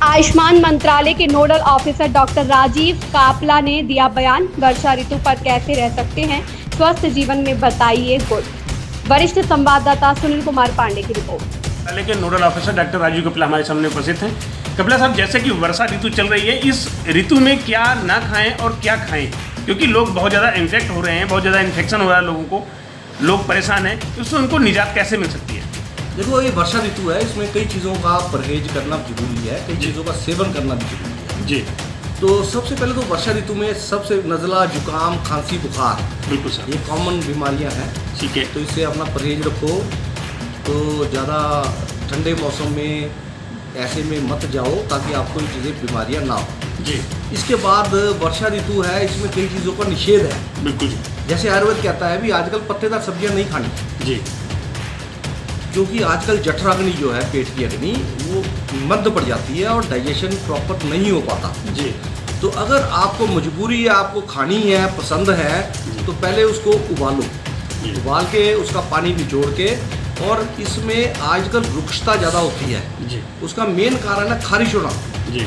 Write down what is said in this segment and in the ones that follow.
आयुष्मान मंत्रालय के nodal officer doctor Rajiv कापला ने दिया बयान। वर्षा ऋतु पर कैसे रह सकते हैं स्वस्थ जीवन में, बताइए गुड। वरिष्ठ संवाददाता सुनील कुमार पांडे की रिपोर्ट। लेकिन nodal officer doctor Rajiv Kapila हमारे सामने उपस्थित हैं। कपिला साहब, जैसे कि वर्षा ऋतु चल रही है, इस ऋतु में क्या ना खाएं और क्या खाएं, क्योंकि लोग बहुत ज़्यादा इन्फेक्ट हो रहे हैं, बहुत ज़्यादा इन्फेक्शन हो रहा है लोगों को, लोग परेशान हैं, उससे उनको निजात कैसे मिल सकती है? देखो, ये वर्षा ऋतु है, इसमें कई चीज़ों का परहेज करना जरूरी है, कई चीज़ों का सेवन करना भी जरूरी है। जी। तो सबसे पहले तो वर्षा ऋतु में सबसे नज़ला, जुकाम, खांसी, बुखार, बिल्कुल सर, ये कॉमन बीमारियां हैं। ठीक है। तो इससे अपना परहेज रखो। तो ज़्यादा ठंडे मौसम में ऐसे में मत जाओ ताकि आपको ये चीज़ें बीमारियां ना हो। जी। इसके बाद वर्षा ऋतु है, इसमें कई चीज़ों का निषेध है। बिल्कुल जी। जैसे आयुर्वेद कहता है भी आजकल पत्तेदार सब्जियां नहीं खानी, जी। क्योंकि आजकल जठराग्नि जो है, पेट की अग्नि, वो मंद पड़ जाती है और डाइजेशन प्रॉपर नहीं हो पाता। जी। तो अगर आपको मजबूरी है, आपको खानी है, पसंद है, तो पहले उसको उबालो। उबाल के उसका पानी निचोड़ के, और इसमें आजकल रुक्षता ज़्यादा होती है। जी। उसका मेन कारण है खारिश होना। जी।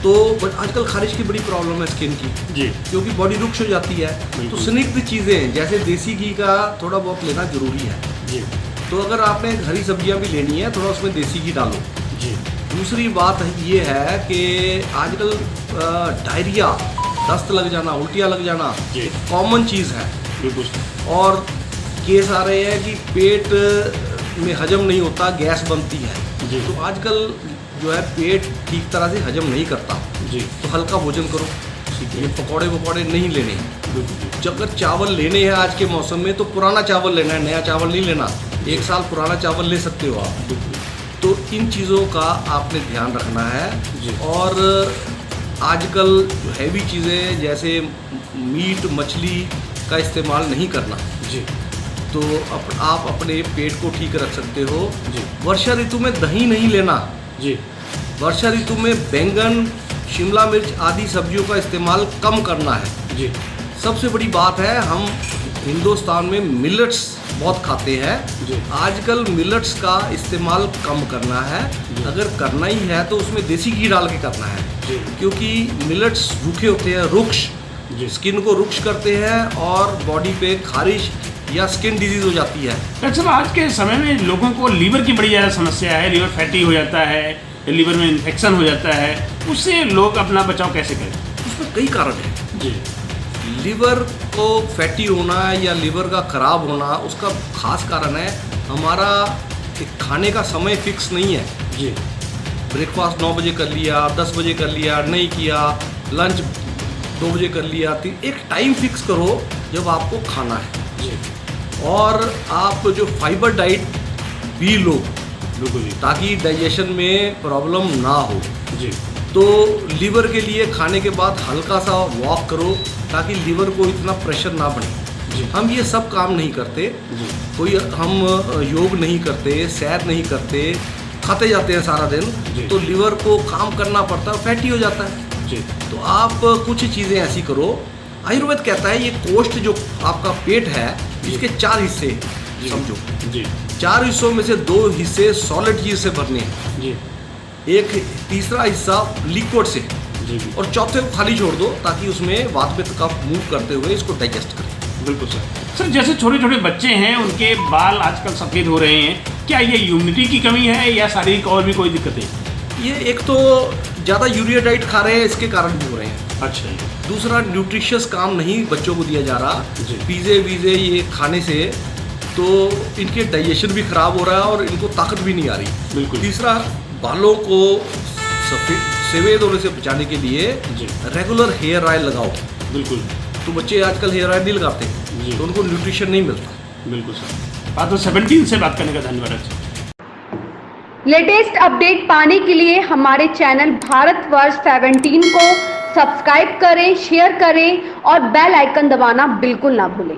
तो आजकल खारिश की बड़ी प्रॉब्लम है स्किन की। जी। क्योंकि बॉडी रुक्ष हो जाती है। तो स्निग्ध चीज़ें जैसे देसी घी का थोड़ा बहुत लेना जरूरी है। जी। तो अगर आपने हरी सब्जियां भी लेनी है, थोड़ा उसमें देसी घी डालो। जी। दूसरी बात ये है कि आजकल डायरिया, दस्त लग जाना, उल्टियाँ लग जाना एक कॉमन चीज़ है। बिल्कुल। और केस आ रहे हैं कि पेट में हजम नहीं होता, गैस बनती है। जी। तो आजकल जो है पेट ठीक तरह से हजम नहीं करता। जी। तो हल्का भोजन करो। ये पकौड़े वकौड़े नहीं लेने। अगर चावल लेने हैं आज के मौसम में, तो पुराना चावल लेना है, नया चावल नहीं लेना। एक साल पुराना चावल ले सकते हो आप। तो इन चीज़ों का आपने ध्यान रखना है। और आजकल हैवी चीज़ें जैसे मीट, मछली का इस्तेमाल नहीं करना। जी। तो आप अपने पेट को ठीक रख सकते हो। जी। वर्षा ऋतु में दही नहीं लेना। जी। वर्षा ऋतु में बैंगन, शिमला मिर्च आदि सब्जियों का इस्तेमाल कम करना है। जी। सबसे बड़ी बात है, हम हिंदुस्तान में मिलेट्स बहुत खाते हैं। जी। आजकल मिलेट्स का इस्तेमाल कम करना है। अगर करना ही है तो उसमें देसी घी डाल के करना है। जी। क्योंकि मिलेट्स रूखे होते हैं, रुक्ष, स्किन को रुक्ष करते हैं और बॉडी पे खारिश या स्किन डिजीज हो जाती है। डॉक्टर साहब, आज के समय में लोगों को लीवर की बड़ी ज़्यादा समस्या है, लीवर फैटी हो जाता है, लीवर में इन्फेक्शन हो जाता है, उससे लोग अपना बचाव कैसे करें? उसमें कई कारण हैं। जी। लीवर को फैटी होना या लीवर का खराब होना, उसका खास कारण है हमारा खाने का समय फिक्स नहीं है। जी। ब्रेकफास्ट 9 बजे कर लिया, 10 बजे कर लिया, नहीं किया, लंच 2 बजे कर लिया। तो एक टाइम फिक्स करो जब आपको खाना है। जी। और आप जो फाइबर डाइट भी लो, बिल्कुल जी, ताकि डाइजेशन में प्रॉब्लम ना हो। जी। तो लीवर के लिए खाने के बाद हल्का सा वॉक करो ताकि लीवर को इतना प्रेशर ना बने। जी। हम ये सब काम नहीं करते। जी। कोई हम योग नहीं करते, सैर नहीं करते, खाते जाते हैं सारा दिन। तो लीवर को काम करना पड़ता है, फैटी हो जाता है। जी। तो आप कुछ चीज़ें ऐसी करो। आयुर्वेद कहता है ये कोष्ठ जो आपका पेट है, इसके 4 हिस्से समझो। जी। 4 हिस्सों में से 2 हिस्से सॉलिड चीज से भरने हैं। जी। एक तीसरा हिस्सा लिक्विड से। जी। और चौथे को खाली छोड़ दो ताकि उसमें वात पित्त का मूव करते हुए इसको डाइजेस्ट करें। बिल्कुल सर। जैसे छोटे छोटे बच्चे हैं, उनके बाल आजकल सफ़ेद हो रहे हैं, क्या ये ह्यूमिडिटी की कमी है या शारीरिक और भी कोई दिक्कत है? ये एक तो ज़्यादा यूरिया डाइट खा रहे हैं, इसके कारण भी हो रहे हैं। अच्छा जी। दूसरा, न्यूट्रिशियस काम नहीं बच्चों को दिया जा रहा। जी। पिज़्ज़े वीज़े ये खाने से तो इनके डाइजेशन भी खराब हो रहा है और इनको ताकत भी नहीं आ रही। बिल्कुल। तीसरा, बालों को सफ़ेद होने से बचाने के लिए रेगुलर हेयर ऑयल लगाओ। बिल्कुल। तो बच्चे आजकल हेयर ऑयल नहीं लगाते, तो उनको न्यूट्रिशन नहीं मिलता। बिल्कुल सर। बात तो 17 से बात करने का धन्यवाद। लेटेस्ट अपडेट पाने के लिए हमारे चैनल भारतवर्ष 17 को सब्सक्राइब करें, शेयर करें और बेल आइकन दबाना बिल्कुल ना भूलें।